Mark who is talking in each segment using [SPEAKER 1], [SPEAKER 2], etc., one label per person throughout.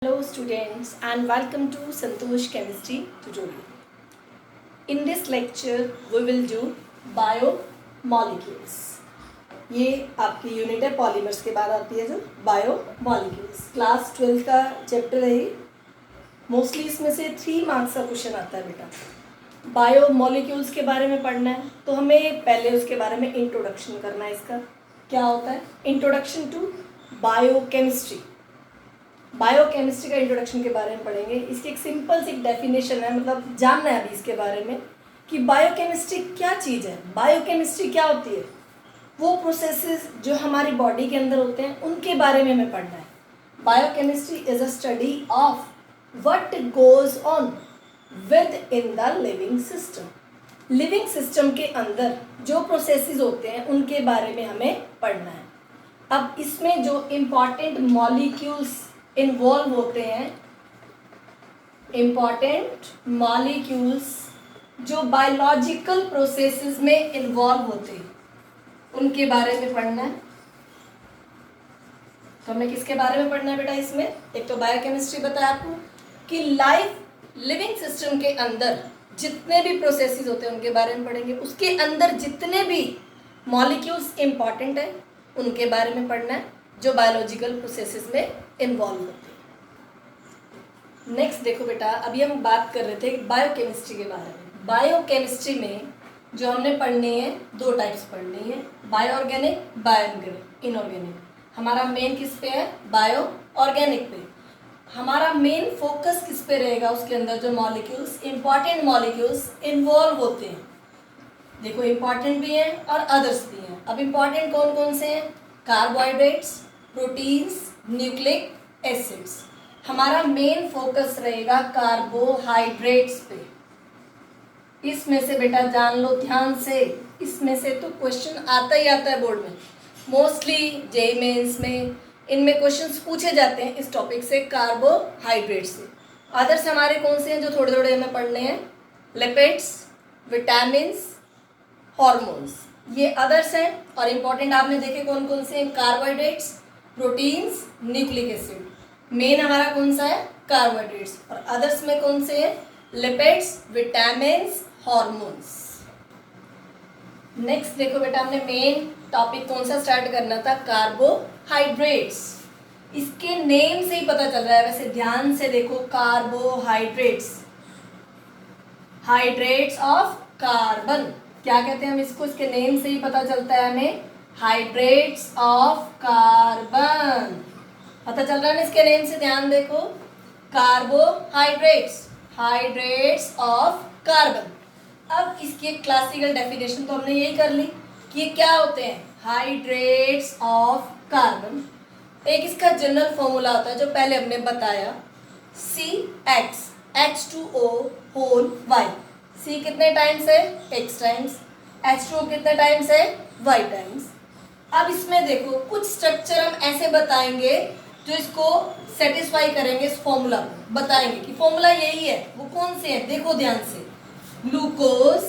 [SPEAKER 1] Hello students and welcome to Santosh Chemistry tutorial. In this lecture we will do biomolecules. ये आपकी unit है polymers के बाद आती है जो बायोमोलिक्यूल्स। क्लास 12 का चैप्टर है ये। मोस्टली इसमें से 3 मार्क्स का क्वेश्चन आता है बेटा। बायोमोलिक्यूल्स के बारे में पढ़ना है तो हमें पहले उसके बारे में इंट्रोडक्शन करना है। इसका क्या होता है? Introduction to biochemistry. बायोकेमिस्ट्री का इंट्रोडक्शन के बारे में पढ़ेंगे। इसकी एक सिंपल सी डेफिनेशन है, मतलब जानना है अभी इसके बारे में कि बायोकेमिस्ट्री क्या चीज़ है, बायोकेमिस्ट्री क्या होती है। वो प्रोसेसेस जो हमारी बॉडी के अंदर होते हैं उनके बारे में हमें पढ़ना है। Biochemistry is a study of what goes on with in the living system. Living system के अंदर जो प्रोसेसेस होते हैं उनके बारे में हमें पढ़ना है। अब इसमें जो इम्पॉर्टेंट मॉलिक्यूल्स इन्वॉल्व होते हैं, इम्पॉर्टेंट मॉलिक्यूल्स जो बायोलॉजिकल प्रोसेसेस में इन्वॉल्व होते हैं उनके बारे में पढ़ना है। तो हमें किसके बारे में पढ़ना है बेटा? इसमें एक तो बायोकेमिस्ट्री बताया आपको कि लिविंग सिस्टम के अंदर जितने भी प्रोसेसेस होते हैं उनके बारे में पढ़ेंगे। उसके अंदर जितने भी मॉलिक्यूल्स इम्पॉर्टेंट है उनके बारे में पढ़ना है जो बायोलॉजिकल प्रोसेसेस में इन्वॉल्व होते हैं। नेक्स्ट देखो बेटा, अभी हम बात कर रहे थे बायोकेमिस्ट्री के बारे में। बायोकेमिस्ट्री में जो हमने पढ़नी है 2 टाइप्स पढ़नी है, बायो ऑर्गेनिक, बायो इनऑर्गेनिक। हमारा मेन किस पे है? बायो ऑर्गेनिक पे। हमारा मेन फोकस किस पे रहेगा? उसके अंदर जो मॉलिक्यूल्स, इंपॉर्टेंट मॉलिक्यूल्स इन्वॉल्व होते हैं। देखो इंपॉर्टेंट भी हैं और अदर्स भी हैं। अब इंपॉर्टेंट कौन कौन से हैं? Carbohydrates, proteins, nucleic acids. हमारा मेन फोकस रहेगा कार्बोहाइड्रेट्स पे। इसमें से बेटा जान लो ध्यान से, इसमें से तो क्वेश्चन आता ही आता है बोर्ड में। मोस्टली जेईई मेंस में इनमें क्वेश्चंस पूछे जाते हैं इस टॉपिक से, कार्बोहाइड्रेट से। अदर्स हमारे कौन से हैं जो थोड़े थोड़े हमें पढ़ने हैं? लिपिड्स, विटामिन्स, हॉर्मोन्स, ये अदर्स हैं। और इम्पॉर्टेंट आपने देखे कौन कौन से हैं? Carbohydrates, proteins, nucleic acid. Main हमारा कौन सा है? कार्बोहाइड्रेट्स। और अदर्स में कौन से हैं? Lipids, vitamins, hormones. नेक्स्ट देखो बेटा, हमने मेन टॉपिक कौन सा स्टार्ट करना था? कार्बोहाइड्रेट्स। इसके नेम से ही पता चल रहा है, वैसे ध्यान से देखो, कार्बोहाइड्रेट्स, हाइड्रेट्स ऑफ कार्बन। क्या कहते हैं हम इसको? इसके नेम से ही पता चलता है हमें, हाइड्रेट्स ऑफ कार्बन। पता चल रहा है ना इसके नेम से? ध्यान देखो, कार्बोहाइड्रेट्स, हाइड्रेट्स ऑफ कार्बन। अब इसकी एक क्लासिकल डेफिनेशन तो हमने यही कर ली कि ये क्या होते हैं? Hydrates of carbon. एक इसका जनरल फॉर्मूला होता है जो पहले हमने बताया, CH2O होल Y। C कितने टाइम्स है? X times. H2O कितने टाइम्स है? Y times. अब इसमें देखो कुछ स्ट्रक्चर हम ऐसे बताएंगे जो इसको सेटिस्फाई करेंगे, इस फॉर्मूला को बताएंगे कि फॉर्मूला यही है। वो कौन से है? देखो ध्यान से, ग्लूकोज,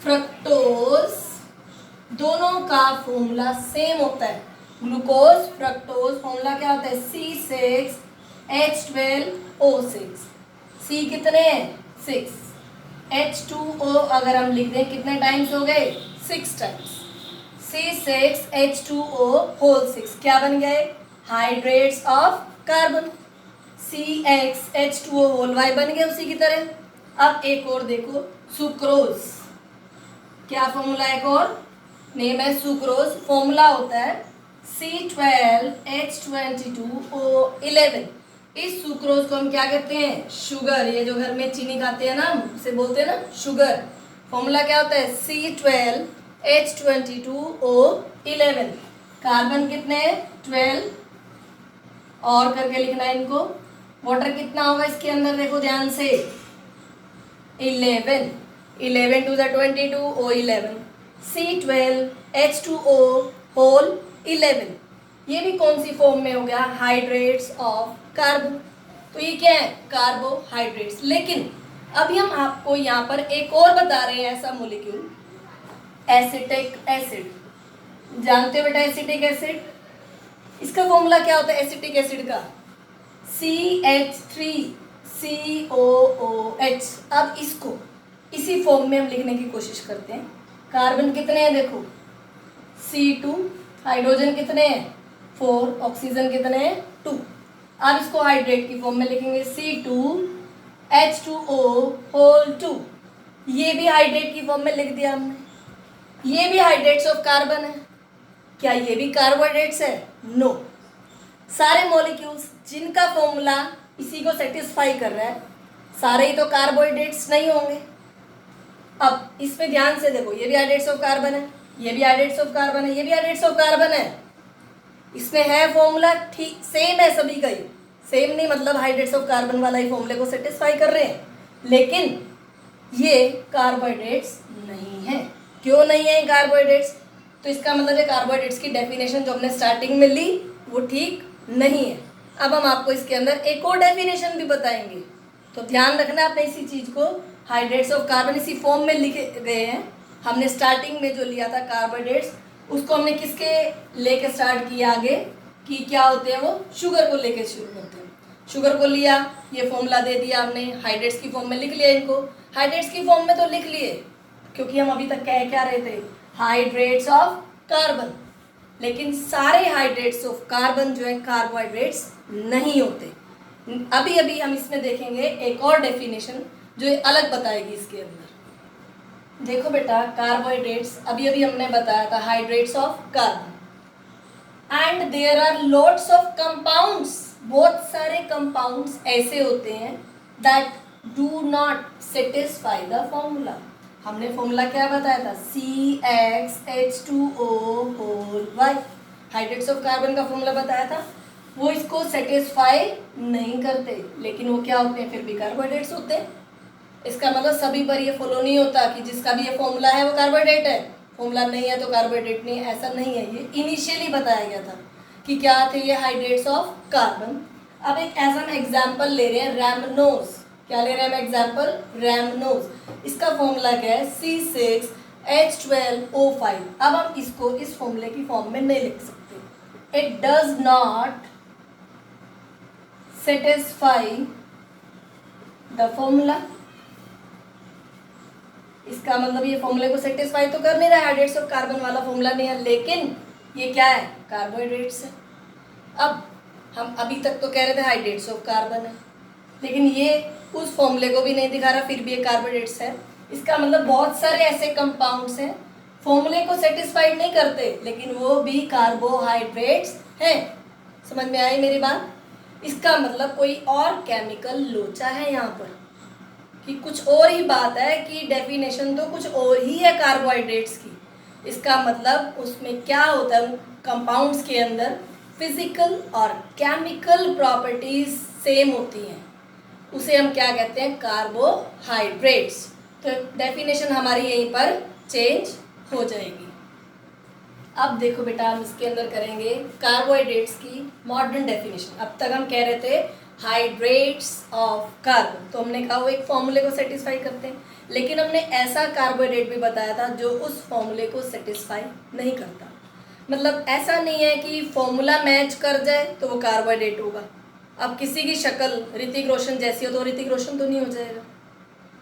[SPEAKER 1] फ्रक्टोज, दोनों का फॉर्मूला सेम होता है। ग्लूकोज, फ्रक्टोज फॉर्मूला क्या होता है? C6H12O6। C कितने हैं? 6। H2O अगर हम लिख दें कितने टाइम्स हो गए? 6 टाइम्स। C6H2O होल 6 क्या बन गए? Hydrates of carbon. CXH2O whole Y बन गए उसी की तरह। अब एक और देखो, सुक्रोज। क्या फॉर्मूला? एक और नेम है सुक्रोज। फॉर्मूला होता है C12H22O11। इस सुक्रोज को हम क्या कहते हैं? शुगर। ये जो घर में चीनी खाते हैं ना, उसे बोलते हैं ना शुगर। फॉर्मूला क्या होता है? C12H22O11। कार्बन कितने हैं? 12 और करके लिखना है इनको। वाटर कितना होगा इसके अंदर? देखो ध्यान से, 11। 11 2 22 O11। C12H2O whole 11। ये भी कौन सी फॉर्म में हो गया? Hydrates of carbon. तो ये क्या है? कार्बोहाइड्रेट्स। लेकिन अभी हम आपको यहाँ पर एक और बता रहे हैं ऐसा मोलिक्यूल, एसिटिक एसिड। जानते हो बेटा एसिटिक एसिड? इसका फॉर्मूला क्या होता है एसिटिक एसिड का? CH3COOH। अब इसको इसी फॉर्म में हम लिखने की कोशिश करते हैं। कार्बन कितने हैं देखो, C2, हाइड्रोजन कितने हैं 4, ऑक्सीजन कितने हैं 2। अब इसको हाइड्रेट की फॉर्म में लिखेंगे C2H2O(2). ये भी हाइड्रेट की फॉर्म में लिख दिया हमने। ये भी हाइड्रेट्स ऑफ कार्बन है। क्या ये भी कार्बोहाइड्रेट्स है? नो। सारे मॉलिक्यूल्स जिनका फॉर्मूला इसी को सेटिस्फाई कर रहा है, सारे ही तो कार्बोहाइड्रेट्स नहीं होंगे। अब इसमें ध्यान से देखो, ये भी हाइड्रेट्स ऑफ कार्बन है, ये भी हाइड्रेट्स ऑफ कार्बन है, ये भी हाइड्रेट्स ऑफ कार्बन है। इसमें है फॉर्मूला ठीक सेम है सभी का ही। सेम नहीं मतलब हाइड्रेट्स ऑफ कार्बन वाला ही फॉर्मूले को सेटिस्फाई कर रहे हैं, लेकिन ये कार्बोहाइड्रेट्स नहीं है। क्यों नहीं है कार्बोहाइड्रेट्स? तो इसका मतलब है कार्बोहाइड्रेट्स की डेफिनेशन जो हमने स्टार्टिंग में ली वो ठीक नहीं है। अब हम आपको इसके अंदर एक और डेफिनेशन भी बताएंगे, तो ध्यान रखना आपने इसी चीज़ को। हाइड्रेट्स ऑफ कार्बन इसी फॉर्म में लिखे गए हैं। हमने स्टार्टिंग में जो लिया था कार्बोहाइड्रेट्स, उसको हमने किसके लेके स्टार्ट किया आगे कि क्या होते हैं वो, शुगर को लेके शुरू करते हैं। शुगर को लिया, ये फॉर्मूला दे दिया हमने, हाइड्रेट्स की फॉर्म में लिख लिया इनको। हाइड्रेट्स की फॉर्म में तो लिख लिए क्योंकि हम अभी तक कह क्या रहे थे, हाइड्रेट्स ऑफ कार्बन। लेकिन सारे हाइड्रेट्स ऑफ कार्बन जो है कार्बोहाइड्रेट्स नहीं होते। अभी अभी हम इसमें देखेंगे एक और डेफिनेशन जो ये अलग बताएगी इसके अंदर। देखो बेटा, कार्बोहाइड्रेट्स अभी अभी हमने बताया था hydrates of carbon, and there are lots of compounds. बहुत सारे कंपाउंड्स ऐसे होते हैं that do not satisfy the formula. हमने फॉर्मूला क्या बताया था, CxH2O(Y). हाइड्रेट्स ऑफ कार्बन का फॉर्मूला बताया था। वो इसको सेटिस्फाई नहीं करते, लेकिन वो क्या होते हैं, फिर भी कार्बोहाइड्रेट्स होते हैं। इसका मतलब सभी पर ये फॉलो नहीं होता कि जिसका भी ये फॉर्मूला है वो कार्बोहाइड्रेट है, फॉर्मूला नहीं है तो कार्बोहाइड्रेट नहीं है, ऐसा नहीं है। ये इनिशियली बताया गया था कि क्या थे ये हाइड्रेट्स ऑफ कार्बन। अब एक ऐसा एग्जाम्पल ले रहे हैं, रैमनोज। क्या ले रहे हैं हम एग्जाम्पल, रैमनोज। इसका फॉर्मूला क्या है, C6H12O5। अब हम इसको इस फॉर्मूले की फॉर्म में नहीं लिख सकते। It does not satisfy the formula. इसका मतलब ये फॉर्मूले को सेटिस्फाई तो कर नहीं रहा है, हाइड्रेट्स ऑफ कार्बन वाला फॉर्मूला नहीं है, लेकिन ये क्या है, कार्बोहाइड्रेट्स है। अब हम अभी तक तो कह रहे थे हाइड्रेट्स ऑफ कार्बन है, लेकिन ये उस फॉर्मूले को भी नहीं दिखा रहा, फिर भी ये कार्बोहाइड्रेट्स है। इसका मतलब बहुत सारे ऐसे कंपाउंड्स हैं फॉर्मूले को सेटिस्फाइड नहीं करते, लेकिन वो भी कार्बोहाइड्रेट्स हैं। समझ में आई मेरी बात? इसका मतलब कोई और केमिकल लोचा है यहाँ पर, कि कुछ और ही बात है, कि डेफिनेशन तो कुछ और ही है कार्बोहाइड्रेट्स की। इसका मतलब उसमें क्या होता है, कंपाउंड्स के अंदर फिजिकल और केमिकल प्रॉपर्टीज सेम होती हैं, उसे हम क्या कहते हैं, कार्बोहाइड्रेट्स। तो डेफिनेशन हमारी यहीं पर चेंज हो जाएगी। अब देखो बेटा, हम इसके अंदर करेंगे कार्बोहाइड्रेट्स की मॉडर्न डेफिनेशन। अब तक हम कह रहे थे हाइड्रेट्स ऑफ कार्बन, तो हमने कहा वो एक फॉर्मूले को सेटिस्फाई करते हैं, लेकिन हमने ऐसा कार्बोहाइड्रेट भी बताया था जो उस फॉर्मूले को सेटिस्फाई नहीं करता। मतलब ऐसा नहीं है कि फॉर्मूला मैच कर जाए तो वो कार्बोहाइड्रेट होगा। अब किसी की शक्ल ऋतिक रोशन जैसी हो तो ऋतिक रोशन तो नहीं हो जाएगा,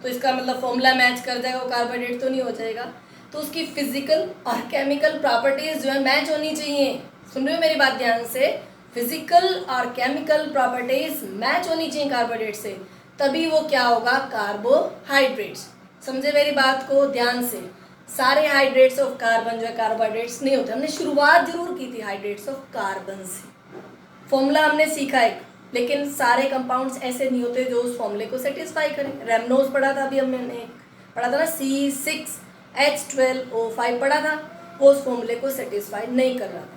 [SPEAKER 1] तो इसका मतलब फॉर्मूला मैच कर जाएगा वो कार्बोहाइड्रेट तो नहीं हो जाएगा। तो उसकी फिजिकल और केमिकल प्रॉपर्टीज जो है मैच होनी चाहिए। सुन रहे हो मेरी बात ध्यान से? फिजिकल और केमिकल प्रॉपर्टीज मैच होनी चाहिए कार्बोहाइड्रेट से, तभी वो क्या होगा, कार्बोहाइड्रेट्स। समझे मेरी बात को ध्यान से? सारे हाइड्रेट्स ऑफ कार्बन जो है कार्बोहाइड्रेट्स नहीं होते। हमने शुरुआत जरूर की थी हाइड्रेट्स ऑफ कार्बन से, फॉर्मूला हमने सीखा एक, लेकिन सारे कंपाउंड्स ऐसे नहीं होते जो उस फॉर्मूले को सेटिस्फाई करें। रैमनोज पढ़ा था अभी हमने, पढ़ा था ना, C6H12O5 पढ़ा था, वो उस फॉर्मूले को सेटिस्फाई नहीं कर रहा था।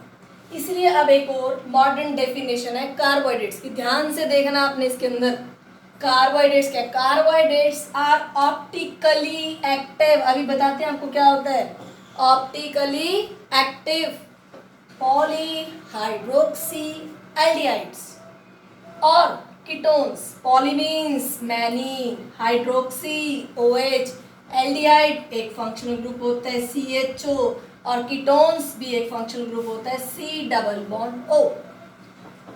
[SPEAKER 1] इसलिए अब एक और मॉडर्न डेफिनेशन है कार्बोहाइड्रेट्स की, ध्यान से देखना आपने इसके अंदर। कार्बोहाइड्रेट्स क्या, कार्बोहाइड्रेट्स आर ऑप्टिकली एक्टिव। अभी बताते हैं आपको क्या होता है ऑप्टिकली एक्टिव पॉलीहाइड्रोक्सी एल्डिहाइड्स और ketones. Poly means many, hydroxy OH, aldehyde एक फंक्शनल ग्रुप होता है CHO, और कीटोन्स भी एक फंक्शनल ग्रुप होता है C डबल बॉन्ड O।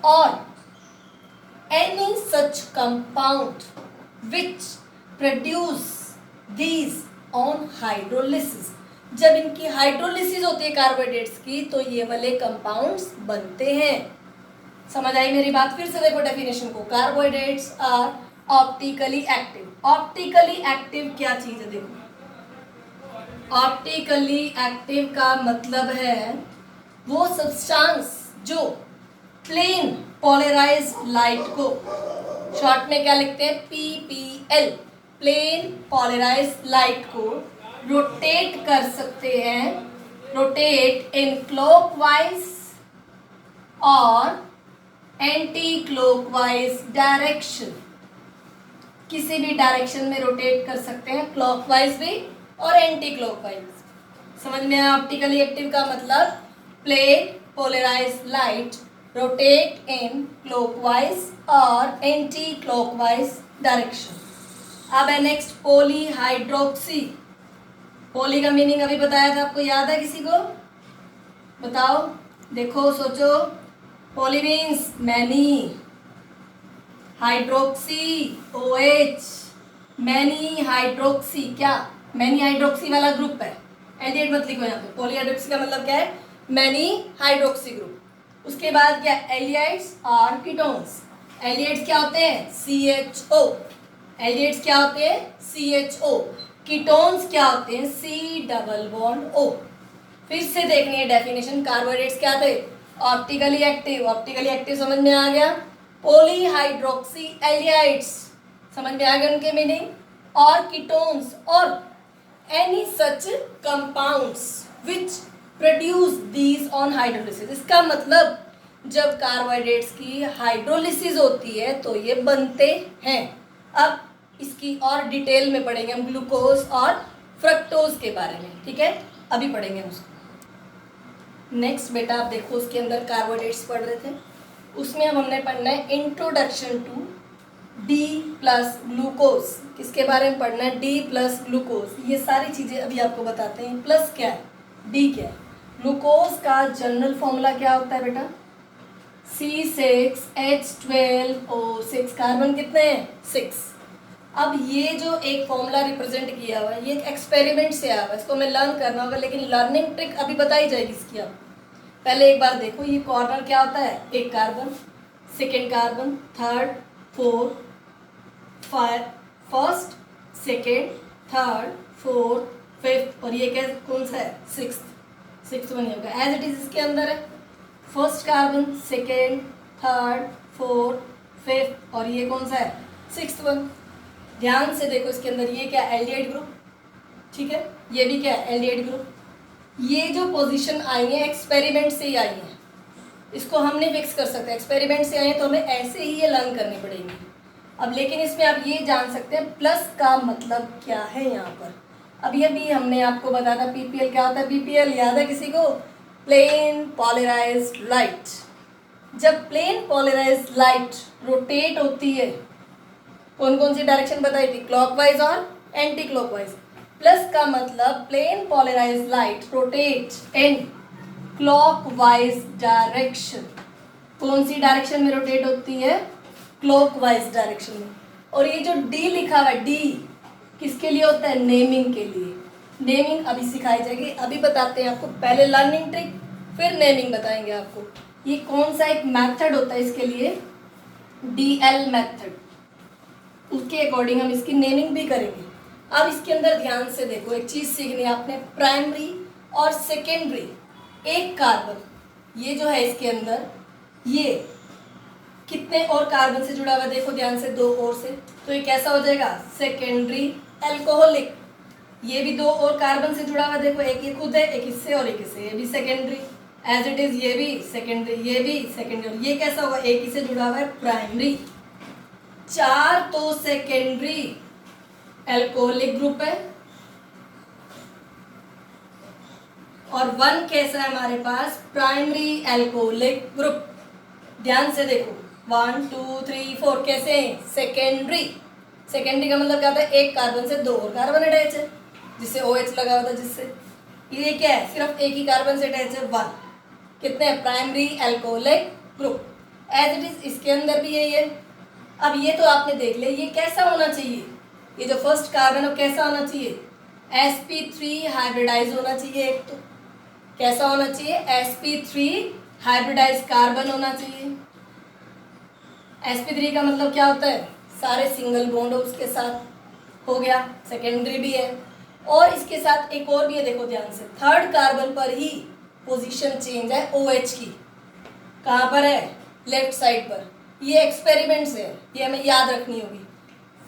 [SPEAKER 1] और any such compound which produce these on hydrolysis। जब इनकी हाइड्रोलिसिस होती है कार्बोहाइड्रेट्स की तो ये वाले कंपाउंड्स बनते हैं। समझ आई मेरी बात? फिर से देखो डेफिनेशन को। Carbohydrates are optically active. Optically active क्या चीज है? देखो, ऑप्टिकली एक्टिव का मतलब है वो सब्सटेंस जो प्लेन पोलराइज्ड लाइट को, शॉर्ट में क्या लिखते हैं, पीपीएल, प्लेन पोलराइज्ड लाइट को रोटेट कर सकते हैं, रोटेट इन क्लॉकवाइज और एंटी क्लॉकवाइज डायरेक्शन। किसी भी डायरेक्शन में रोटेट कर सकते हैं, क्लॉकवाइज भी और एंटी क्लॉकवाइज। समझ में आया? ऑप्टिकली एक्टिव का मतलब plane polarised light rotate in clockwise और एंटी क्लॉकवाइज डायरेक्शन। अब है नेक्स्ट पॉलीहाइड्रोक्सी। पॉली का मीनिंग अभी बताया था आपको, याद है किसी को? बताओ, देखो, सोचो। Poly means many, hydroxy OH, many hydroxy. क्या मैनी हाइड्रोक्सी वाला ग्रुप है? एल्डिहाइड मत लिखो यहाँ पे। पॉलीहाइड्रोक्सी का मतलब क्या है? Many hydroxy group. उसके बाद क्या? एल्डिहाइड्स और कीटोन्स। एल्डिहाइड्स क्या होते हैं? CHO। एल्डिहाइड्स क्या होते हैं? CHO। कीटोन्स क्या होते हैं? C+O। फिर से देखनी है डेफिनेशन। कार्बोहाइड्रेट्स क्या थे? Optically active. ऑप्टिकली एक्टिव समझ में आ गया। पॉलीहाइड्रोक्सी एल्डिहाइड्स समझ में आ गया उनके मीनिंग। और कीटोन्स और any such compounds which produce these on hydrolysis. इसका मतलब जब कार्बोहाइड्रेट्स की हाइड्रोलिसिस होती है तो ये बनते हैं। अब इसकी और डिटेल में पढ़ेंगे हम ग्लूकोज और फ्रक्टोज के बारे में, ठीक है? अभी पढ़ेंगे उसको। नेक्स्ट बेटा आप देखो, उसके अंदर कार्बोहाइड्रेट्स पढ़ रहे थे, उसमें अब हमने पढ़ना है introduction to D plus glucose. किसके बारे में पढ़ना है? D plus glucose. ये सारी चीज़ें अभी आपको बताते हैं। प्लस क्या है, D क्या है? ग्लूकोज का जनरल फॉर्मूला क्या होता है बेटा? C6H12O6। कार्बन कितने हैं? 6। अब ये जो एक फॉर्मूला रिप्रेजेंट किया हुआ है, ये एक एक्सपेरिमेंट से आया हुआ है, इसको हमें लर्न करना होगा, लेकिन लर्निंग ट्रिक अभी बताई जाएगी इसकी। आप पहले एक बार देखो, ये कॉर्नर क्या होता है? एक carbon, second carbon, third, fourth, first, second, third, fourth, fifth, और ये क्या कौन सा है? सिक्स्थ वन होगा। एज इट इज इसके अंदर है first carbon, second, third, fourth, fifth, और ये कौन सा है? Sixth one. ध्यान से देखो इसके अंदर, ये क्या? एल्डिहाइड ग्रुप, ठीक है? ये भी क्या है? Aldehyde group. ये जो पोजीशन आई है एक्सपेरिमेंट से ही आई है, इसको हम नहीं फिक्स कर सकते। एक्सपेरिमेंट से आए तो हमें ऐसे ही ये लर्न करनी पड़ेगी। अब लेकिन इसमें आप ये जान सकते हैं प्लस का मतलब क्या है यहाँ पर। अब ये भी हमने आपको बताया था पीपीएल क्या होता है। पीपीएल याद है किसी को? Plane polarised light. जब प्लेन पोलराइज्ड लाइट रोटेट होती है, कौन कौन सी डायरेक्शन बताई थी? क्लॉकवाइज और एंटी क्लॉकवाइज। प्लस का मतलब plane polarised light rotate in clockwise direction. कौन सी डायरेक्शन में रोटेट होती है? क्लॉकवाइज डायरेक्शन में। और ये जो डी लिखा हुआ है, डी किसके लिए होता है? नेमिंग के लिए। नेमिंग अभी सिखाई जाएगी, अभी बताते हैं आपको। पहले लर्निंग ट्रिक, फिर नेमिंग बताएंगे आपको। ये कौन सा एक मेथड होता है इसके लिए? DL method. उसके अकॉर्डिंग हम इसकी नेमिंग भी करेंगे। अब इसके अंदर ध्यान से देखो, एक चीज़ सीखनी है आपने। प्राइमरी और सेकेंडरी, एक कार्बन, ये जो है इसके अंदर, ये कितने और कार्बन से जुड़ा हुआ है? देखो ध्यान से, 2 और से। तो ये कैसा हो जाएगा? Secondary alcoholic. ये भी 2 और कार्बन से जुड़ा हुआ है। देखो, एक ये खुद है, एक इससे और एक इससे, ये भी सेकेंडरी। एज इट इज ये भी सेकेंडरी, ये भी सेकेंडरी। और ये कैसा होगा? एक ही से जुड़ा हुआ है, प्राइमरी। 4 तो सेकेंडरी अल्कोहलिक ग्रुप है, और 1 कैसा है हमारे पास? Primary alcoholic group. ध्यान से देखो, 1 2 3 4 कैसे हैं? सेकेंडरी। सेकेंडरी का मतलब क्या होता है? एक कार्बन से 2 और कार्बन अटैच है, जिससे OH लगा हुआ था, जिससे ये क्या है? सिर्फ एक ही कार्बन से अटैच है, 1। कितने? Primary alcoholic group. As it is इसके अंदर भी यही है। अब ये तो आपने देख लिया, ये कैसा होना चाहिए, ये जो फर्स्ट कार्बन है कैसा होना चाहिए, sp3 हाइब्रिडाइज होना चाहिए। एक तो कैसा होना चाहिए, sp3 हाइब्रिडाइज कार्बन होना चाहिए। sp3 का मतलब क्या होता है, सारे सिंगल बॉन्ड हो उसके साथ, हो गया, सेकेंडरी भी है। और इसके साथ एक और भी है, देखो ध्यान से, थर्ड कार्बन पर ही पोजीशन चेंज है OH की। कहाँ पर है, लेफ्ट साइड पर। ये एक्सपेरिमेंट है, ये हमें याद रखनी होगी।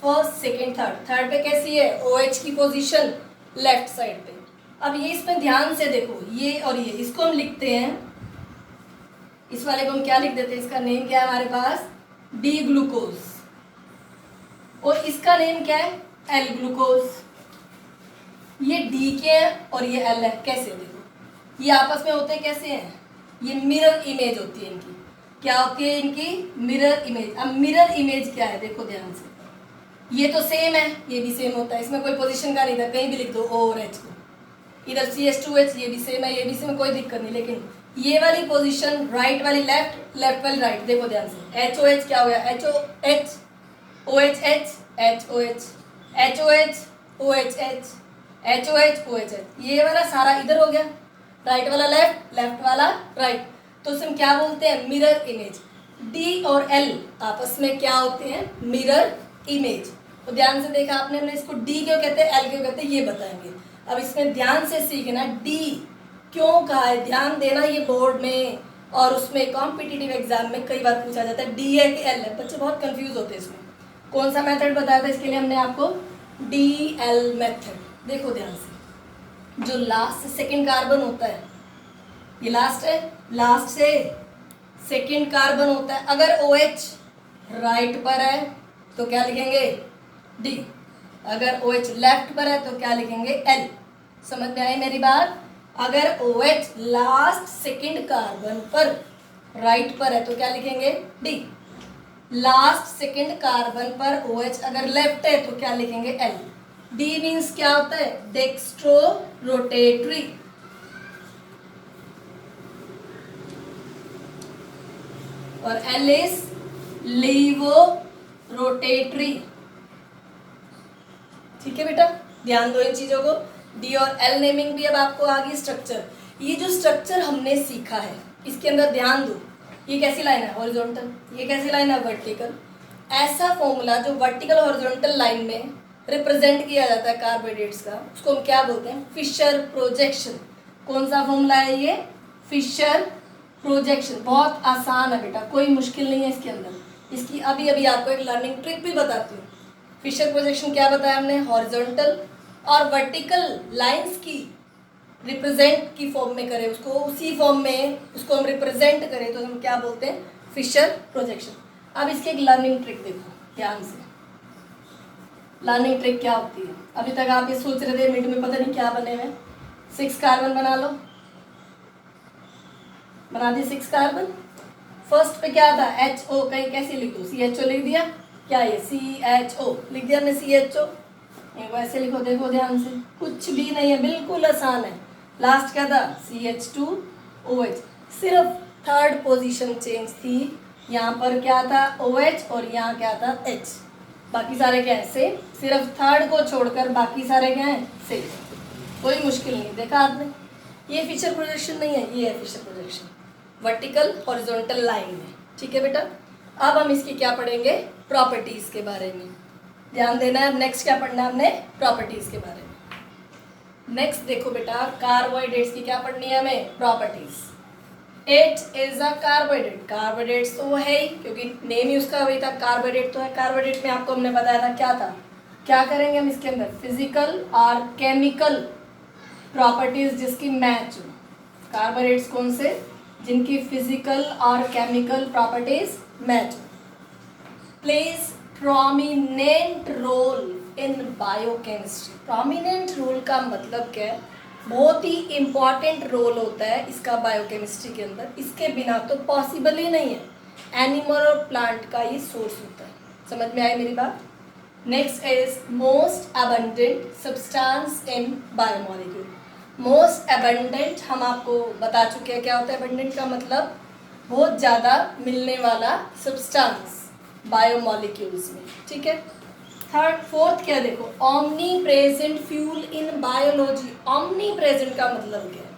[SPEAKER 1] फर्स्ट सेकेंड थर्ड, थर्ड पे कैसी है, OH की पोजीशन लेफ्ट साइड पे। अब ये इसमें ध्यान से देखो, ये और ये, इसको हम लिखते हैं, इस वाले को हम क्या लिख देते हैं, इसका नेम क्या है हमारे पास, डी ग्लूकोज, और इसका नेम क्या है, एल ग्लूकोज। ये डी के है और ये एल है, कैसे देखो ये आपस में होते हैं, कैसे हैं, ये मिरर इमेज होती है इनकी। क्या होती है इनकी, मिरर इमेज। अब मिरर इमेज क्या है, देखो ध्यान से, ये तो सेम है, ये भी सेम होता है, इसमें कोई पोजीशन का नहीं था, कहीं भी लिख दो O और H को। इधर CH2H, ये भी सेम है, ये भी सेम, कोई दिक्कत नहीं। लेकिन ये वाली पोजीशन, राइट वाली लेफ्ट, लेफ्ट वाली राइट, देखो ध्यान से, HOH क्या हो गया, HOH, OHH, HOH, HOH, OHH, HOH, OHH, ये वाला सारा इधर हो गया, राइट वाला लेफ्ट, लेफ्ट वाला राइट। तो इसे हम क्या बोलते हैं, मिरर इमेज। D और L आपस में क्या होते हैं, मिरर इमेज। तो ध्यान से देखा आपने, हमने इसको D क्यों कहते हैं, L क्यों कहते हैं, ये बताएंगे। अब इसमें ध्यान से सीखना, D क्यों कहा है, ध्यान देना, ये बोर्ड में और उसमें कॉम्पिटिटिव एग्जाम में कई बार पूछा जाता है, D है कि L है, बच्चे बहुत कंफ्यूज होते हैं इसमें। कौन सा मेथड बताया था, इसके लिए हमने आपको DL मेथड। देखो ध्यान से, जो लास्ट से सेकेंड कार्बन होता है, ये लास्ट है, लास्ट से सेकेंड कार्बन होता है, अगर OH राइट पर है तो क्या लिखेंगे, D, अगर OH लेफ्ट पर है तो क्या लिखेंगे, L। समझ में आई मेरी बात, अगर OH लास्ट सेकेंड कार्बन पर राइट पर है तो क्या लिखेंगे, D, लास्ट सेकेंड कार्बन पर OH अगर लेफ्ट है तो क्या लिखेंगे, L। D मीन्स क्या होता है, डेक्स्ट्रो रोटेटरी, और L इज लीवो रोटेटरी। ठीक है बेटा, ध्यान दो इन चीजों को। D और L नेमिंग भी अब आपको आ गई। स्ट्रक्चर, ये जो स्ट्रक्चर हमने सीखा है इसके अंदर ध्यान दो, ये कैसी लाइन है, हॉरिजॉन्टल, ये कैसी लाइन है, वर्टिकल। ऐसा फॉर्मूला जो वर्टिकल हॉरिजॉन्टल लाइन में रिप्रेजेंट किया जाता है कार्बोहाइड्रेट्स का, उसको हम क्या बोलते हैं, फिशर प्रोजेक्शन। कौन सा फॉर्मूला है ये, फिशर प्रोजेक्शन। बहुत आसान है बेटा, कोई मुश्किल नहीं है इसके अंदर। इसकी अभी अभी आपको एक लर्निंग ट्रिक भी बताती हूँ। फिशर प्रोजेक्शन क्या बताया हमने, हॉरिजॉन्टल और वर्टिकल लाइंस की रिप्रेजेंट की फॉर्म में करें, उसको उसी फॉर्म में उसको हम रिप्रेजेंट करें तो हम क्या बोलते हैं, फिशर प्रोजेक्शन। अब इसकी एक लर्निंग ट्रिक देखो ध्यान से, लर्निंग ट्रिक क्या होती है। अभी तक आप ये सोच रहे थे मिड में पता नहीं क्या बने हुए, 6 कार्बन बना लो, बना दिए 6 कार्बन। फर्स्ट पे क्या था, HO, कहीं कैसे लिख दो, CHO लिख दिया, क्या ये CHO लिख दिया हमने, CHO। एक वैसे लिखो, देखो ध्यान से, कुछ भी नहीं है, बिल्कुल आसान है। लास्ट क्या था, CH2OH, सिर्फ थर्ड पोजीशन चेंज थी, यहाँ पर क्या था OH और यहाँ क्या था H, बाकी सारे क्या है सेम, सिर्फ थर्ड को छोड़कर बाकी सारे क्या हैं सेम, कोई मुश्किल नहीं। देखा आपने, ये फिशर प्रोजेक्शन नहीं है, ये है Fischer projection vertical horizontal line में। ठीक है बेटा, अब हम इसकी क्या पढ़ेंगे, प्रॉपर्टीज के बारे में ध्यान देना है। अब नेक्स्ट क्या पढ़ना है हमने, प्रॉपर्टीज के बारे में। नेक्स्ट देखो बेटा, कार्बोहाइड्रेट्स की क्या पढ़नी है हमें, properties. It is a carbohydrate, carbohydrates तो वो है ही, क्योंकि नेम ही उसका वही था, कार्बोहाइड्रेट तो है। कार्बोहाइड्रेट में आपको हमने बताया था क्या था, क्या करेंगे हम इसके अंदर, फिजिकल और केमिकल प्रॉपर्टीज जिसकी मैच हो। कार्बोहाइड्रेट्स कौन से, जिनकी फिजिकल और केमिकल प्रॉपर्टीज मैच हो। Plays prominent role in biochemistry. Prominent role का मतलब क्या है, बहुत ही इम्पॉर्टेंट रोल होता है इसका बायोकेमिस्ट्री के अंदर, इसके बिना तो पॉसिबल ही नहीं है। एनिमल और प्लांट का ये सोर्स होता है। समझ में आई मेरी बात। Next is most abundant substance in biomolecule. Most abundant हम आपको बता चुके हैं क्या होता है, अबंडेंट का मतलब बहुत ज़्यादा मिलने वाला सब्सटेंस। बायोमॉलिक्यूल्स में, ठीक है। फोर्थ क्या है, देखो omni present fuel in biology. Omni present का मतलब क्या है,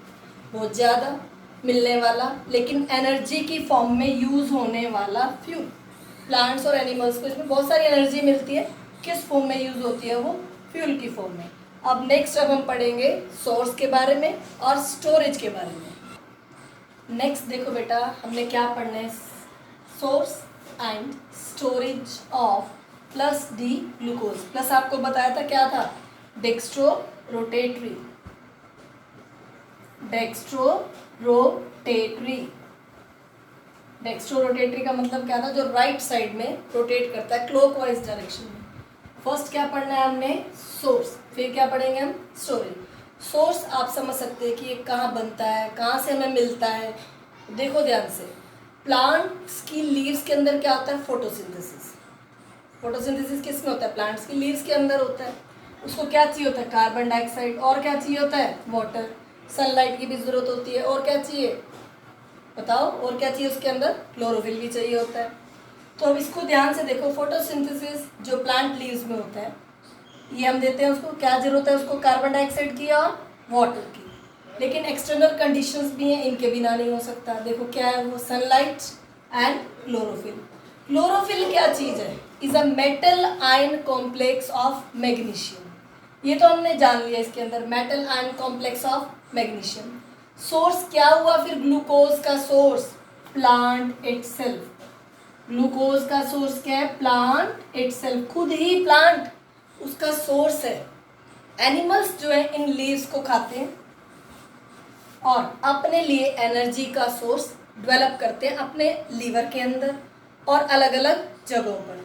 [SPEAKER 1] बहुत ज़्यादा मिलने वाला लेकिन एनर्जी की फॉर्म में यूज़ होने वाला फ्यूल। प्लांट्स और एनिमल्स को इसमें बहुत सारी एनर्जी मिलती है, किस फॉर्म में यूज़ होती है, वो फ्यूल की फॉर्म में। अब नेक्स्ट अब हम पढ़ेंगे सोर्स के बारे में और स्टोरेज के बारे में। नेक्स्ट देखो बेटा हमने क्या पढ़ना है, source and storage of plus D glucose. Plus आपको बताया था क्या था, डेक्स्ट्रो रोटेटरी। डेक्स्ट्रो रोटेटरी का मतलब क्या था, जो राइट साइड में रोटेट करता है क्लॉकवाइज डायरेक्शन में। फर्स्ट क्या पढ़ना है हमने, सोर्स, फिर क्या पढ़ेंगे हम, स्टोरेज। सोर्स आप समझ सकते हैं कि ये कहाँ बनता है, कहाँ से हमें मिलता है। देखो ध्यान से, प्लांट्स की लीव्स के अंदर क्या होता है, फोटोसिंथेसिस। फोटोसिंथेसिस किस में होता है, प्लांट्स की लीव्स के अंदर होता है। उसको क्या चाहिए होता है, कार्बन डाइऑक्साइड, और क्या चाहिए होता है, वाटर। सनलाइट की भी ज़रूरत होती है, और क्या चाहिए बताओ, और क्या चाहिए उसके अंदर, क्लोरोफिल भी चाहिए होता है। तो अब इसको ध्यान से देखो, फोटोसिंथेसिस जो प्लांट लीव्स में होता है, ये हम देते हैं उसको, क्या जरूरत है उसको, कार्बन डाइऑक्साइड की और वाटर की। लेकिन एक्सटर्नल कंडीशंस भी हैं, इनके बिना नहीं हो सकता। देखो क्या है वो, सनलाइट एंड क्लोरोफिल। क्लोरोफिल क्या चीज़ है, is a metal ion complex of magnesium. ये तो हमने जान लिया इसके अंदर, metal ion complex of magnesium. Source क्या हुआ फिर, ग्लूकोज का सोर्स प्लांट इटसेल्फ। ग्लूकोज का सोर्स क्या है, प्लांट इटसेल्फ, खुद ही प्लांट उसका सोर्स है। एनिमल्स जो है इन लीव्स को खाते हैं और अपने लिए एनर्जी का सोर्स डेवलप करते हैं अपने लीवर के अंदर और अलग अलग जगहों पर।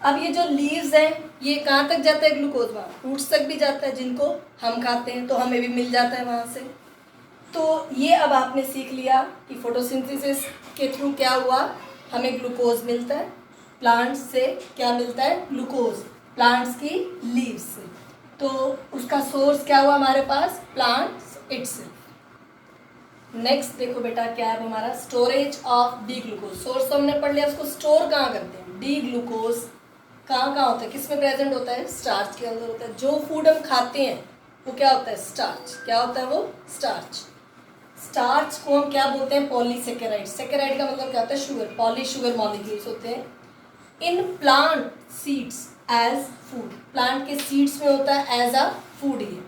[SPEAKER 1] अब ये जो लीव्स हैं ये कहाँ तक जाता है ग्लूकोज, वहाँ फ्रूट्स तक भी जाता है, जिनको हम खाते हैं तो हमें भी मिल जाता है वहाँ से। तो ये अब आपने सीख लिया कि फोटोसिंथेसिस के थ्रू क्या हुआ, हमें ग्लूकोज मिलता है। प्लांट्स से क्या मिलता है, ग्लूकोज, प्लांट्स की लीव्स से। तो उसका सोर्स क्या हुआ हमारे पास, प्लांट्स इटसेल्फ। नेक्स्ट देखो बेटा क्या है हमारा, storage of D glucose. Source तो हमने पढ़ लिया, उसको स्टोर कहाँ करते हैं, डी ग्लूकोज कहाँ कहाँ होता है, किस में प्रेजेंट होता है, स्टार्च के अंदर होता है। जो फूड हम खाते हैं वो क्या होता है, स्टार्च। क्या होता है वो, स्टार्च। स्टार्च को हम क्या बोलते हैं, पॉलीसेकेराइड। सेकेराइड का मतलब क्या होता है, शुगर। पॉली शुगर मॉलिक्यूल्स होते हैं in plant seeds as food. Plant के सीड्स में होता है एज अ फूड ही।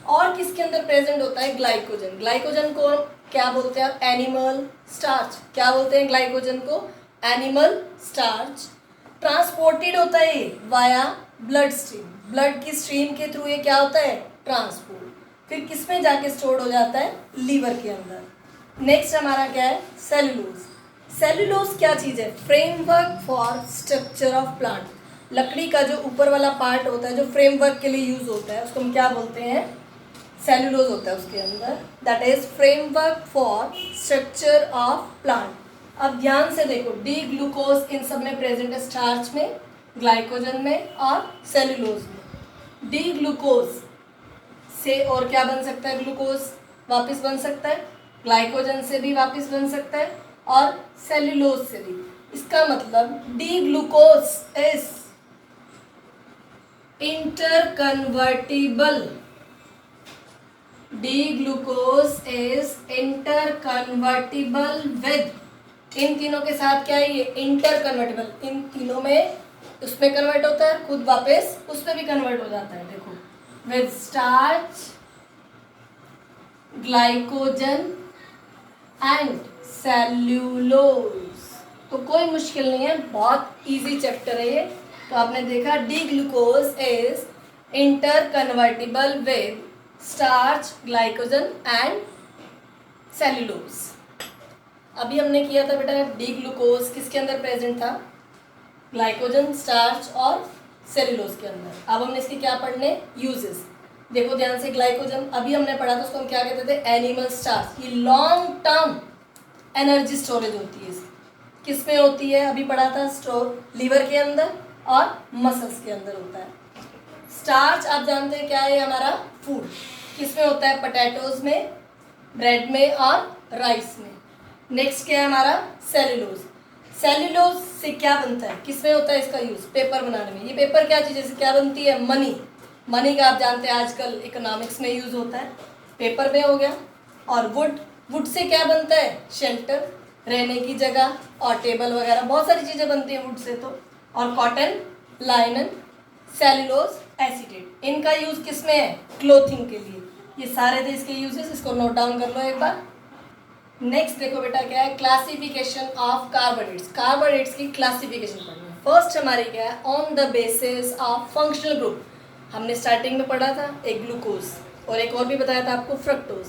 [SPEAKER 1] और किसके अंदर प्रेजेंट होता है, ग्लाइकोजन। ग्लाइकोजन को क्या बोलते हैं, एनिमल स्टार्च। क्या बोलते हैं ग्लाइकोजन को, एनिमल स्टार्च। ट्रांसपोर्टेड होता है वाया ब्लड स्ट्रीम। ब्लड की स्ट्रीम के थ्रू ये क्या होता है, ट्रांसपोर्ट। फिर किस में जाके स्टोर हो जाता है, लीवर के अंदर। नेक्स्ट हमारा क्या है, सेलुलोज। सेलुलोज क्या चीज़ है, framework for structure of plant. लकड़ी का जो ऊपर वाला पार्ट होता है जो फ्रेमवर्क के लिए यूज होता है उसको हम क्या बोलते हैं, सेलुलोज होता है उसके अंदर। That is framework for structure of plant. अब ध्यान से देखो, डी ग्लूकोज इन सब में प्रेजेंट है, स्टार्च में, ग्लाइकोजन में और सेलुलोज में। डी ग्लूकोज से और क्या बन सकता है, ग्लूकोज वापस बन सकता है, ग्लाइकोजन से भी वापस बन सकता है और सेल्यूलोज से भी। इसका मतलब D glucose is interconvertible. D glucose is interconvertible with, इन तीनों के साथ क्या है ये, इंटरकन्वर्टिबल। इन तीनों में उसमें कन्वर्ट होता है, खुद वापस उसमें भी कन्वर्ट हो जाता है। देखो, with starch, glycogen and cellulose। तो कोई मुश्किल नहीं है, बहुत इजी चैप्टर है ये। तो आपने देखा D glucose is interconvertible with starch, glycogen and cellulose. अभी हमने किया था बेटा, डी ग्लूकोज किसके अंदर प्रेजेंट था, ग्लाइकोजन, स्टार्च और सेल्यूलोज के अंदर। अब हमने इसके क्या पढ़ने, यूजेस। देखो ध्यान से, ग्लाइकोजन अभी हमने पढ़ा था, उसको हम क्या कहते थे, एनिमल स्टार्च। ये लॉन्ग टर्म एनर्जी स्टोरेज होती है इसकी। किस में होती है, अभी पढ़ा था, स्टोर लीवर के अंदर और मसल्स के अंदर होता है। स्टार्च आप जानते हैं क्या है, हमारा फूड। किस में होता है, पोटैटोज में, ब्रेड में और राइस में। नेक्स्ट क्या है हमारा, सेल्यूलोज। सेल्यूलोज से क्या बनता है, किसमें होता है इसका यूज, पेपर बनाने में। ये पेपर क्या चीज़ से क्या बनती है, मनी। मनी का आप जानते हैं आजकल इकोनॉमिक्स में यूज होता है, पेपर में हो गया। और वुड, वुड से क्या बनता है, शेल्टर, रहने की जगह, और टेबल वगैरह बहुत सारी चीज़ें बनती हैं वुड से तो। और कॉटन, लाइनन, सेल्यूलोज, एसीटेट, इनका यूज किस में है, क्लोथिंग के लिए। ये सारे थे इसके यूजेस, इसको नोट डाउन कर लो एक बार। नेक्स्ट देखो बेटा क्या है, क्लासिफिकेशन ऑफ कार्बोहाइड्रेट्स। कार्बोहाइड्रेट्स की क्लासिफिकेशन पढ़नी है। फर्स्ट हमारी क्या है, on the basis of functional group. हमने स्टार्टिंग में पढ़ा था एक ग्लूकोज, और एक और भी बताया था आपको, fructose.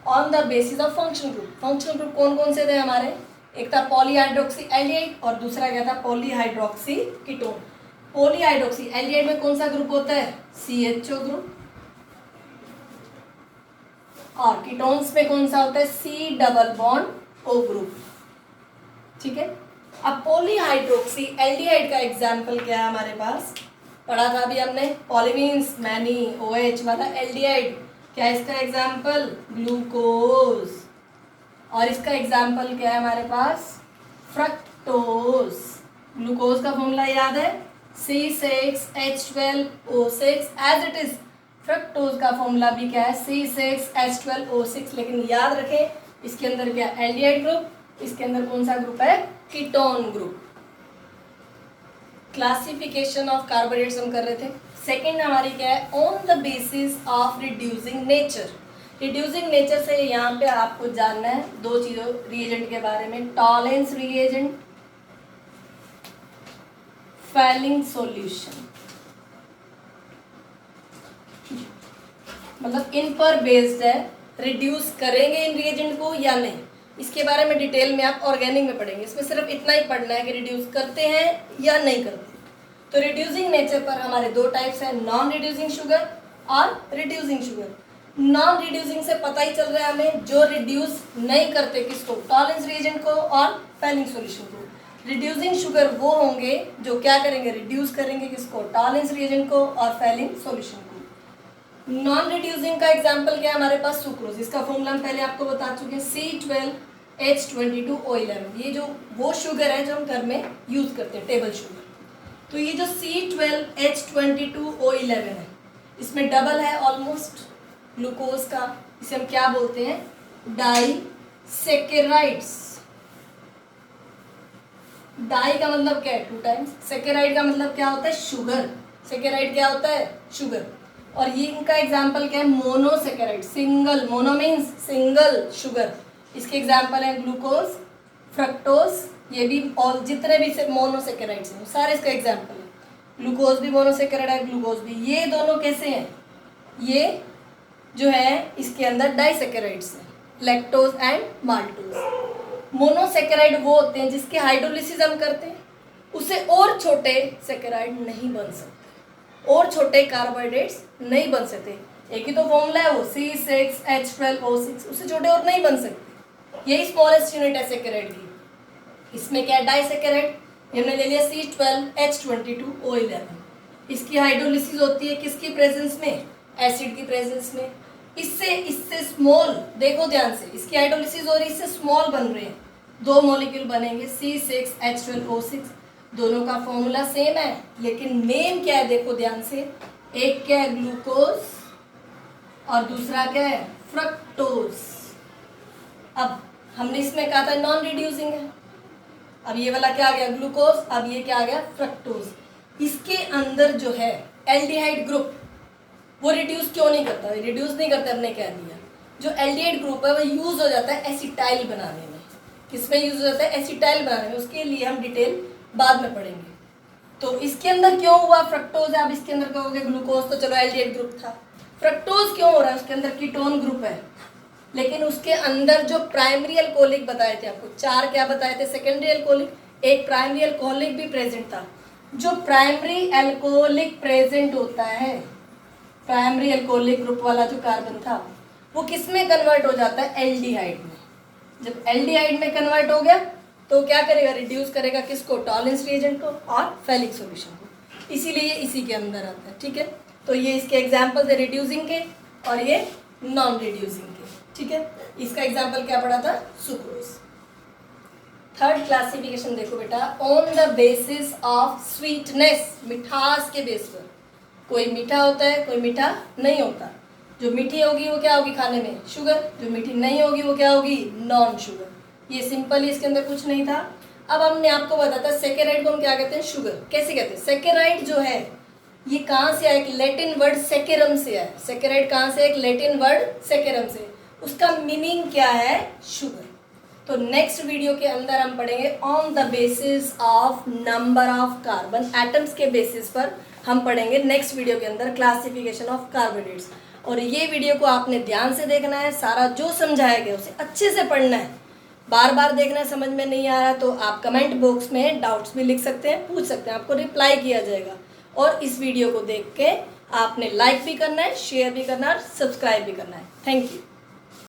[SPEAKER 1] On the basis of functional group, functional group कौन कौन से थे हमारे, एक था पॉलीहाइड्रोक्सी एल्डिहाइड और दूसरा क्या था, पॉलीहाइड्रोक्सी कीटोन। पॉलीहाइड्रोक्सी एल्डिहाइड में कौन सा ग्रुप होता है, CHO ग्रुप, और कीटोन्स में कौन सा होता है, C+O ग्रुप। ठीक है। अब पॉलीहाइड्रोक्सी एल्डिहाइड का एग्जाम्पल क्या है हमारे पास, पढ़ा था अभी हमने, पॉली मीन्स मैनी, OH वाला एल्डिहाइड, क्या है इसका एग्जाम्पल, ग्लूकोज। और इसका एग्जाम्पल क्या है हमारे पास, फ्रक्टोज। ग्लूकोज का फॉर्मूला याद है, C6H12O6 as it is. Fructose का फॉर्मूला भी क्या है, C6H12O6। लेकिन याद रखें इसके अंदर क्या, एल्डिहाइड ग्रुप, इसके अंदर कौन सा ग्रुप है, ketone group. Classification of carbohydrates हम कर रहे थे। सेकंड हमारी क्या है, on the basis of reducing nature. Reducing nature से यहाँ पे आपको जानना है दो चीज़ों, रिएजेंट के बारे में, टॉलेंस रिएजेंट, फैलिंग सॉल्यूशन। मतलब इन पर बेस्ड है, रिड्यूस करेंगे इन रिएजेंट को या नहीं, इसके बारे में डिटेल में आप ऑर्गेनिक में पढ़ेंगे। इसमें सिर्फ इतना ही पढ़ना है कि रिड्यूस करते हैं या नहीं करते। तो रिड्यूसिंग नेचर पर हमारे दो टाइप्स हैं, नॉन रिड्यूसिंग शुगर और रिड्यूसिंग शुगर। नॉन रिड्यूसिंग से पता ही चल रहा है हमें, जो रिड्यूस नहीं करते किसको, टॉलेंस रिएजेंट को और फैलिंग सॉल्यूशन को। रिड्यूसिंग शुगर वो होंगे जो क्या करेंगे, रिड्यूस करेंगे किसको, टॉलेंस रिएजेंट को और फैलिंग सॉल्यूशन को। नॉन रिड्यूसिंग का एग्जांपल क्या है हमारे पास, सुक्रोज। इसका फॉर्मूला हम पहले आपको बता चुके हैं, C12H22O11। ये जो वो शुगर है जो हम घर में यूज करते हैं, टेबल शुगर। तो ये जो C12H22O11 है, इसमें डबल है ऑलमोस्ट ग्लूकोज का, इसे हम क्या बोलते हैं, डाइसेकेराइड्स। डाई का मतलब क्या है, 2 टाइम्स, सेकेराइड का मतलब क्या होता है, शुगर। सेकेराइड क्या होता है, शुगर। और ये इनका एग्जाम्पल क्या है, monosaccharide, single, mono means single sugar. इसके एग्जाम्पल है ग्लूकोज, फ्रक्टोज, ये भी, और जितने भी मोनोसेकेराइड्स हैं सारे इसका एग्जाम्पल है। ग्लूकोज भी मोनोसेकेराइड है, ग्लूकोज भी। ये दोनों कैसे हैं, ये जो है इसके अंदर डाइसेकेराइड्स हैं, लैक्टोज एंड माल्टोज। मोनोसेकेराइड वो होते हैं जिसके हाइड्रोलिसिस हम करते हैं, उससे और छोटे सेकेराइड नहीं बन सकते, और छोटे कार्बोहाइड्रेट्स नहीं बन सकते। एक ही तो फॉर्मूला है वो, C6H12O6, उससे छोटे और नहीं बन सकते। यही स्मॉलेस्ट यूनिट है सेकेराइड की। इसमें क्या है, डाइसेकेराइड, हमने ले लिया C12H22O11। इसकी हाइड्रोलिसिस होती है किसकी प्रेजेंस में, एसिड की प्रेजेंस में। इससे स्मॉल, देखो ध्यान से, इसकी हाइड्रोलिसिस हो रही है, इससे स्मॉल बन रहे हैं, 2 मॉलिक्यूल बनेंगे, C6H12O6। दोनों का फॉर्मूला सेम है, लेकिन नेम क्या है, देखो ध्यान से, एक क्या है ग्लूकोज और दूसरा क्या है, फ्रक्टोज। अब हमने इसमें कहा था नॉन रिड्यूसिंग है, अब ये वाला क्या आ गया, ग्लूकोज, अब ये क्या आ गया, फ्रक्टोज। इसके अंदर जो है एल्डिहाइड ग्रुप, वो रिड्यूस क्यों नहीं करता, रिड्यूस नहीं करता, हमने कह दिया। जो एल्डिहाइड ग्रुप है वो यूज हो जाता है एसिटाइल बनाने में। किसमें यूज हो जाता है, एसिटाइल बनाने में, उसके लिए हम डिटेल बाद में पढ़ेंगे। तो इसके अंदर क्यों हुआ, फ्रक्टोज है, अब इसके अंदर कहोगे ग्लूकोज तो चलो एल्डिहाइड ग्रुप था, फ्रक्टोज क्यों हो रहा है, उसके अंदर कीटोन ग्रुप है, लेकिन उसके अंदर जो प्राइमरी अल्कोहलिक बताए थे आपको, 4 क्या बताए थे, सेकेंडरी अल्कोहलिक, एक प्राइमरी अल्कोहलिक भी प्रेजेंट था। जो प्राइमरी अल्कोहलिक प्रेजेंट होता है, प्राइमरी अल्कोहलिक ग्रुप वाला जो कार्बन था, वो किस में कन्वर्ट हो जाता है, एल्डिहाइड में। जब एल्डिहाइड में कन्वर्ट हो गया तो क्या करेगा, रिड्यूस करेगा किसको, टॉलेंस रिएजेंट को और फैलिक सॉल्यूशन को, इसीलिए इसी के अंदर आता है। ठीक है, तो ये इसके एग्जाम्पल थे रिड्यूसिंग के और ये नॉन रिड्यूसिंग के। ठीक है, इसका एग्जाम्पल क्या पढ़ा था, सुक्रोज। थर्ड क्लासिफिकेशन देखो बेटा, on the basis of sweetness, मिठास के बेस पर। कोई मीठा होता है, कोई मीठा नहीं होता। जो मीठी होगी वो क्या होगी खाने में, शुगर। जो मीठी नहीं होगी वो क्या होगी, नॉन शुगर। ये सिंपल ही, इसके अंदर कुछ नहीं था। अब हमने आपको बताया सेकेराइड को हम क्या कहते हैं, शुगर। कैसे कहते हैं, सेकेराइड जो है ये कहाँ से आया, एक लैटिन वर्ड सेकेरम से आया। सेकेराइड कहाँ से, एक लैटिन वर्ड सेकेरम से। उसका मीनिंग क्या है, शुगर। तो नेक्स्ट वीडियो के अंदर हम पढ़ेंगे on the basis of number of carbon, atoms के बेसिस पर हम पढ़ेंगे नेक्स्ट वीडियो के अंदर क्लासिफिकेशन ऑफ कार्बोनेट्स। और ये वीडियो को आपने ध्यान से देखना है, सारा जो समझाया गया उसे अच्छे से पढ़ना है, बार बार देखना है। समझ में नहीं आ रहा तो आप कमेंट बॉक्स में डाउट्स भी लिख सकते हैं, पूछ सकते हैं, आपको रिप्लाई किया जाएगा। और इस वीडियो को देख के आपने लाइक भी करना है, शेयर भी करना है और सब्सक्राइब भी करना है। Thank you.